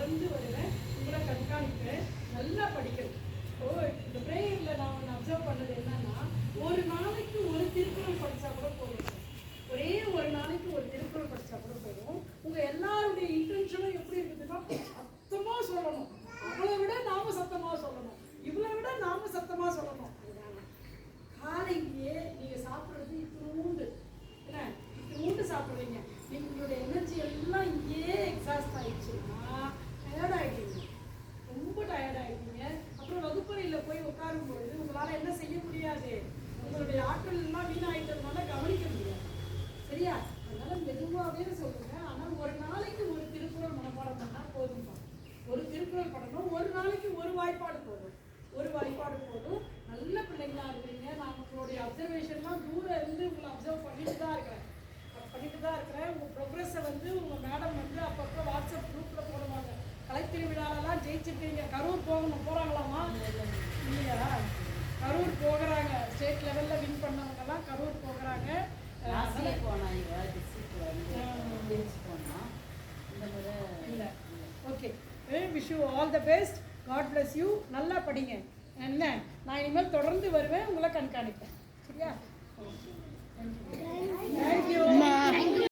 தொடர்ந்து வருவேன், உங்களை கண்காணிப்பேன், நல்லா படிக்கிறேன். ஸோ இந்த ப்ரேயரில் நான் ஒன்று அப்சர்வ் பண்ணது என்னன்னா, ஒரு நாளைக்கு ஒரு திருக்குறள் படித்தா கூட போதும். ஒரே ஒரு நாளைக்கு ஒரு திருக்குறள் படித்தா கூட போதும். உங்கள் எல்லாருடைய இன்டென்ஷனும் எப்படி இருக்குதுன்னா, சத்தமாக சொல்லணும், அவளை விட நாம சத்தமாக சொல்லணும், இவளை விட நாம சத்தமாக சொல்லணும். காலையிலேயே நீங்கள் சாப்பிட்றது இத்தினூண்டு, என்ன இத்தினூண்டு சாப்பிட்றீங்க, உங்களுடைய எனர்ஜி எல்லாம் இங்கேயே எக்ஸாஸ்ட் ஆயிடுச்சுன்னா டயர்ட் ஆகிட்டீங்க, ரொம்ப டயர்ட் ஆகிட்டீங்க. அப்புறம் வகுப்பறையில் போய் உட்காரும்பொழுது உங்களால் என்ன செய்ய முடியாது, உங்களுடைய ஆற்றல் எல்லாம் வீணாயிட்டதுனால கவனிக்க முடியாது. சரியா? அதனால மெதுவாகவே சொல்லுங்க. ஆனால் ஒரு நாளைக்கு ஒரு திருக்குறள் மனப்பாடம் பண்ணால் போதும்பா. ஒரு திருக்குறள் பண்ணணும், ஒரு நாளைக்கு ஒரு வாய்ப்பாடு போதும், ஒரு வாய்ப்பாடு போதும். நல்ல பிள்ளைங்களா இருக்கிறீங்க. நான் உங்களுடைய அப்சர்வேஷன்லாம் தூரம் இருந்து உங்களை அப்சர்வ் பண்ணிட்டு தான் இருக்கிறேன். உங்கள் ப்ரோக்ரஸை வந்து உங்கள் மேடம் வந்து அப்பப்போ வாட்ஸ்அப் குரூப்பில் போடுவாங்க. கலைத்திருவிழாலெல்லாம் ஜெயிச்சிருக்கீங்க. கரூர் போகிறாங்களாமா? இல்லையா? கரூர் போகிறாங்க. ஸ்டேட் லெவலில் வின் பண்ணவங்கெல்லாம் கரூர் போகிறாங்க. இல்லை. Okay, wish you all the best. God bless you. நல்லா படிங்க. என்ன, நான் இனிமேல் தொடர்ந்து வருவேன், உங்களை கண்காணிப்பேன். சரியா? தேங்க்யூ.